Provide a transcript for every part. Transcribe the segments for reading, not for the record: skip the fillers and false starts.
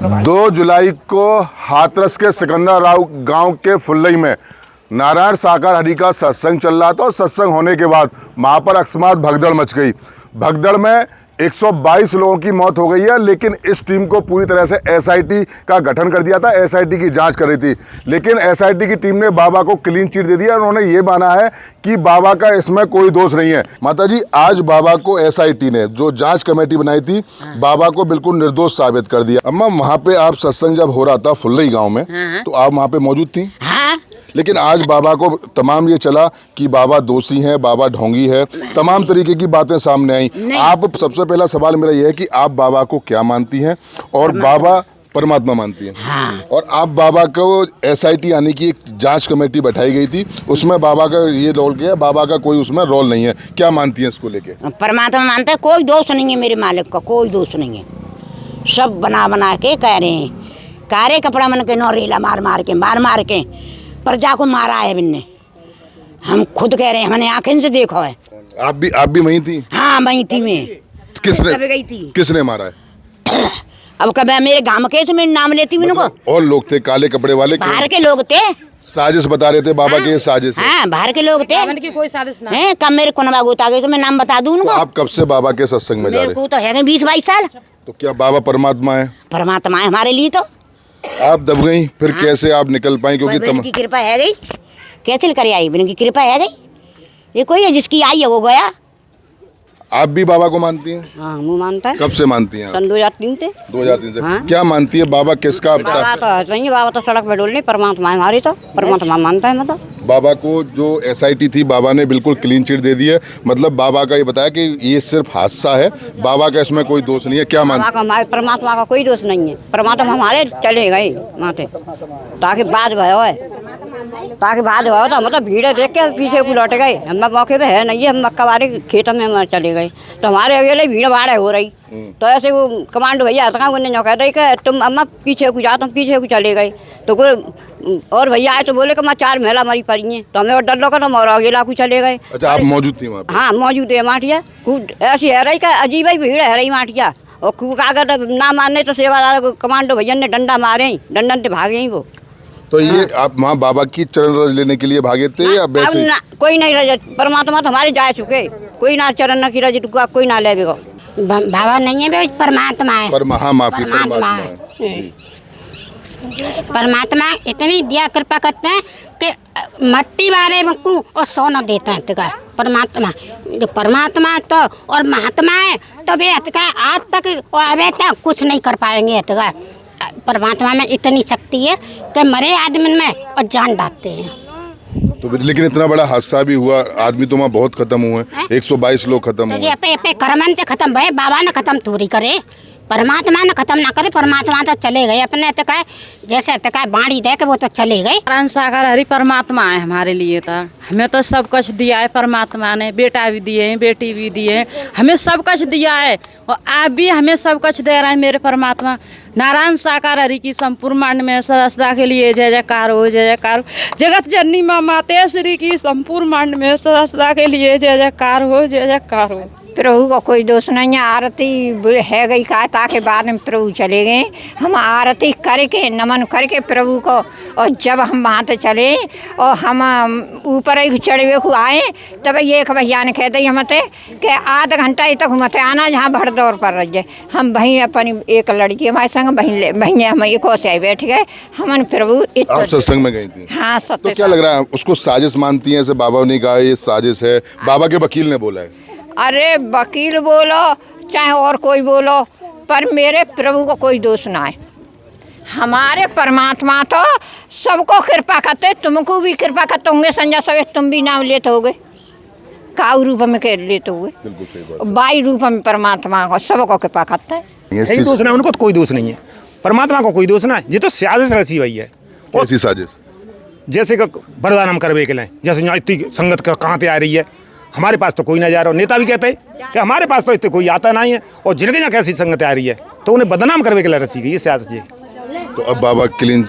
2 जुलाई को हाथरस के सिकंदर राव गांव के फुल्लई में नारायण साकार हरि का सत्संग चल रहा था और सत्संग होने के बाद वहाँ पर अकस्मात भगदड़ मच गई। भगदड़ में 122 लोगों की मौत हो गई है, लेकिन इस टीम को पूरी तरह से एसआईटी का गठन कर दिया था। एसआईटी की जांच कर रही थी, लेकिन एसआईटी की टीम ने बाबा को क्लीन चिट दे दिया। उन्होंने ये माना है कि बाबा का इसमें कोई दोष नहीं है। माता जी, आज बाबा को एसआईटी ने जो जांच कमेटी बनाई थी, बाबा को बिल्कुल निर्दोष साबित कर दिया। अम्मा, वहाँ पे आप सत्संग जब हो रहा था फुल्लई गाँव में, तो आप वहाँ पे मौजूद थी? लेकिन आज बाबा को तमाम ये चला कि बाबा दोषी हैं, बाबा ढोंगी है, तमाम तरीके की बातें सामने आई। आप, सबसे पहला सवाल मेरा ये है कि आप बाबा को क्या मानती हैं और बाबा परमात्मा मानती हैं? और आप बाबा को एसआईटी यानी कि एक जांच कमेटी बैठाई गई थी, उसमें बाबा का ये रोल किया, बाबा का कोई उसमें रोल नहीं है, क्या मानती हैं इसको लेके? परमात्मा मानता है, कोई दोष नहीं है मेरे मालिक का, कोई दोष नहीं है। सब बना के कह रहे हैं, कारे कपड़ा मन के नौरेला मार के प्रजा को मारा है बिन्ने। हम खुद कह रहे हैं, हमने आंखें से देखा है। आप भी वहीं थी? हाँ, वहीं थी मैं। किसने मारा है? अब कभी मेरे गांव के से मैं नाम लेती हूँ। मतलब और लोग थे, काले कपड़े वाले? बाहर के लोग थे। साजिश बता रहे थे बाबा के साजिश? हाँ, बाहर के लोग थे। की कोई साजिश ना है। कब मेरे कोनबा गोता गए तो मैं नाम बता दूँ उनको। तो आप कब से बाबा के सत्संग में जा रहे हैं? तो है 20-22 साल। तो क्या बाबा परमात्मा है? परमात्मा है हमारे लिए। तो आप दब गई, फिर कैसे आप निकल पाई? क्योंकि की कृपा है गई, कैसे कर आई, बिन की कृपा है गई। ये कोई है जिसकी आई है वो गया। आप भी बाबा को मानती हैं? हाँ, वो मानता है। कब से मानती हैं? सन 2003 से। 2003 से। हाँ? क्या मानती है? बाबा किसका बाबा तो नहीं, बाबा तो सड़क पे डोल नहीं, परमात्मा है हमारी। तो परमात्मा मानता है। मतलब बाबा को जो एसआईटी थी, बाबा ने बिल्कुल क्लीन चिट दे दी है। मतलब बाबा का ये बताया कि ये सिर्फ हादसा है, बाबा का इसमें कोई दोष नहीं है। क्या मानती? परमात्मा का कोई दोष नहीं है। परमात्मा हमारे चले गए माथे, ताकि बाद भयो है, तो मतलब भीड़ देख के पीछे को लौट गए। हम मौके पे है नहीं, हम मक्का वाले खेत में चले गए, तो हमारे अगले भीड़ भाड़ हो रही। तो ऐसे वो कमांडो भैया आता उन्हें कह रही कि तुम अम्मा पीछे को जाओ, तुम पीछे को चले गए। तो कोई और भैया आए तो बोले कि मैं 4 महिला मरी पड़ी हैं, तो हमें और डर लगा, तो और अगेला को चले गए। अच्छा, आप मौजूद थी वहाँ पे? हाँ, मौजूद है माटिया। खूब ऐसी है रही का अजीब ही भीड़ है रही माटिया। और खूब अगर ना मानने तो सेवादार कमांडो भैया ने डंडा मारे, डंडन से भागे ही वो। तो ये आप वहाँ बाबा की चरण रज लेने के लिए भागे थे या वैसे? कोई नहीं रज, परमात्मा तो हमारे जा चुके, कोई ना चरण की रज कोई ना लेगा। बाबा नहीं है, परमात्मा है। हाँ, माफी, परमात्मा है। परमात्मा इतनी दिया कृपा करते हैं कि मट्टी वाले को और सोना देते हैं। परमात्मा तो और महात्मा है, तो वे आज तक अभी तक कुछ नहीं कर पाएंगे। परमात्मा में इतनी शक्ति है कि मरे आदमी में और जान डालते हैं। तो लेकिन इतना बड़ा हादसा भी हुआ, आदमी तो वहाँ बहुत खत्म हुए, 122 लोग खत्म हुए। पे करमन से खत्म भये, बाबा ने खत्म थोड़ी करे, परमात्मा ने खत्म ना करे। परमात्मा तो चले गए अपने तक, जैसे तक बाणी दे के वो तो चले गए। नारायण साकार हरि परमात्मा है हमारे लिए। तो हमें तो सब कुछ दिया है परमात्मा ने, बेटा भी दिए हैं, बेटी भी दिए हैं, हमें सब कुछ दिया है। और आप भी हमें सब कुछ दे रहे हैं मेरे परमात्मा। नारायण साकार हरि की संपूर्ण मांड में सदा के लिए जय जयकार हो, जय जयकार हो। जगत जननी माँ मातेश्वरी की संपूर्ण मांड में सदा के लिए जय जयकार हो, जय जयकार हो। प्रभु का कोई दोष नहीं है। आरती है गई का ताकि बाद में प्रभु चले गए। हम आरती करके नमन करके प्रभु को, और जब हम वहाँ से चले और हम ऊपर ही चढ़वे को आए, तब एक भैया ने कह दी हमते कि आधा घंटा तक मत आना जहाँ भर दौड़ पर रह जाए। हम वहीं अपनी एक लड़की हमारे संग बहन हम एक से बैठ गए। हमन प्रभु आप सत्संग में गई थी? हाँ, सत्य। तो क्या लग रहा है, उसको साजिश मानती हैं? बाबा ने कहा ये साजिश है, बाबा के वकील ने बोला है। अरे वकील बोलो चाहे और कोई बोलो, पर मेरे प्रभु को कोई दोष ना है। हमारे परमात्मा तो सबको कृपा करते, तुमको भी कृपा करते होंगे। संजय सवेरे तुम भी नाम लेते होगे, काऊ रूप में कह लेते हुए, बाई रूप में परमात्मा को सबको कृपा करता है। यही दोष ना, उनको तो कोई दोष नहीं है, परमात्मा को कोई दोष ना है। ये तो साजिश रची हुई है। कैसी साजिश? जैसे कि बरदान हम करवे के लिए, जैसे यहाँ इतनी संगत कहाँ से आ रही है, हमारे पास तो कोई ना जा रहा। नेता भी कहते हैं कि हमारे पास तो इतने कोई आता नहीं है, और जिनके यहाँ कैसी संगत आ रही है, तो उन्हें बदनाम करवे के लिए रची गई साजिश। तो अब बाबा क्लीन,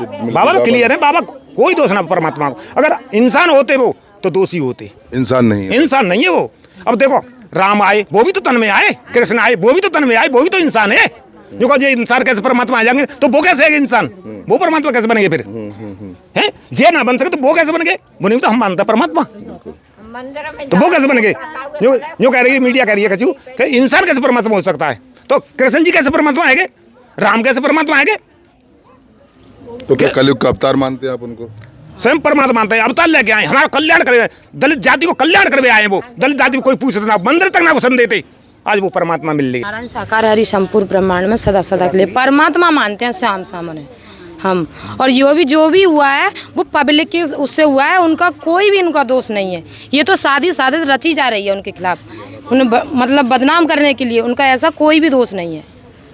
बाबा तो क्लियर है, बाबा कोई दोष ना परमात्मा को। अगर इंसान होते वो तो दोषी होते, इंसान नहीं है। इंसान नहीं है वो। अब देखो, राम आए वो भी तो तन में आए, कृष्ण आए वो भी तो तन में आए, वो भी तो इंसान है। जो कहो ये इंसान कैसे परमात्मा आ जाएंगे, तो वो कैसे है इंसान, वो परमात्मा कैसे बनेंगे फिर हैं? जे ना बन सके तो वो कैसे बनेंगे, बनेंगे तो हम मानते परमात्मा, तो वो कैसे बनेंगे? जो कह रही है मीडिया कह रही है कचू कि इंसान कैसे परमात्मा हो सकता है, तो कृष्ण जी कैसे परमात्मा आएंगे, राम कैसे परमात्मा आएंगे? तो क्या कलयुग का अवतार मानते हैं आप उनको? स्वयं परमात्मा मानते हैं, अवतार लेके आए, हमारा कल्याण करे, दलित जाति को कल्याण करवे आए वो, दलित जाति को कोई पूछते ना, मंदिर तक ना वसन देते, आज वो परमात्मा मिल रही। नारायण साकार हरि संपूर्ण ब्रह्मांड में सदा सदा के लिए परमात्मा मानते हैं श्याम सामने हम। और जो भी हुआ है वो पब्लिक के उससे हुआ है, उनका कोई भी उनका दोष नहीं है। ये तो साजिश रची जा रही है उनके खिलाफ, मतलब बदनाम करने के लिए। उनका ऐसा कोई भी दोष नहीं है।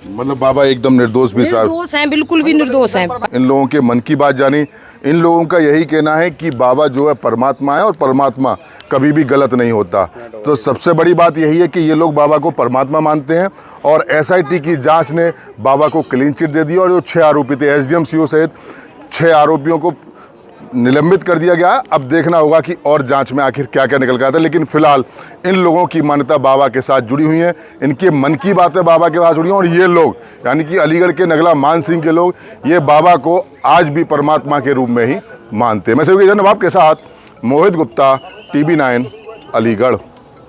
मतलब बाबा एकदम निर्दोष भी साहब, निर्दोष हैं, बिल्कुल भी निर्दोष हैं। इन लोगों के मन की बात जानी, इन लोगों का यही कहना है कि बाबा जो है परमात्मा है और परमात्मा कभी भी गलत नहीं होता। तो सबसे बड़ी बात यही है कि ये लोग बाबा को परमात्मा मानते हैं और एसआईटी की जांच ने बाबा को क्लीन चिट दे दी और जो 6 आरोपी थे, एसडीएम सीओ सहित 6 आरोपियों को निलंबित कर दिया गया। अब देखना होगा कि और जांच में आखिर क्या क्या निकल के आता है। लेकिन फिलहाल इन लोगों की मान्यता बाबा के साथ जुड़ी हुई है, इनके मन की बातें बाबा के साथ जुड़ी हैं और ये लोग यानी कि अलीगढ़ के नगला मान सिंह के लोग ये बाबा को आज भी परमात्मा के रूप में ही मानते हैं। मैं सभी के नवाब के साथ मोहित गुप्ता, TV9 अलीगढ़।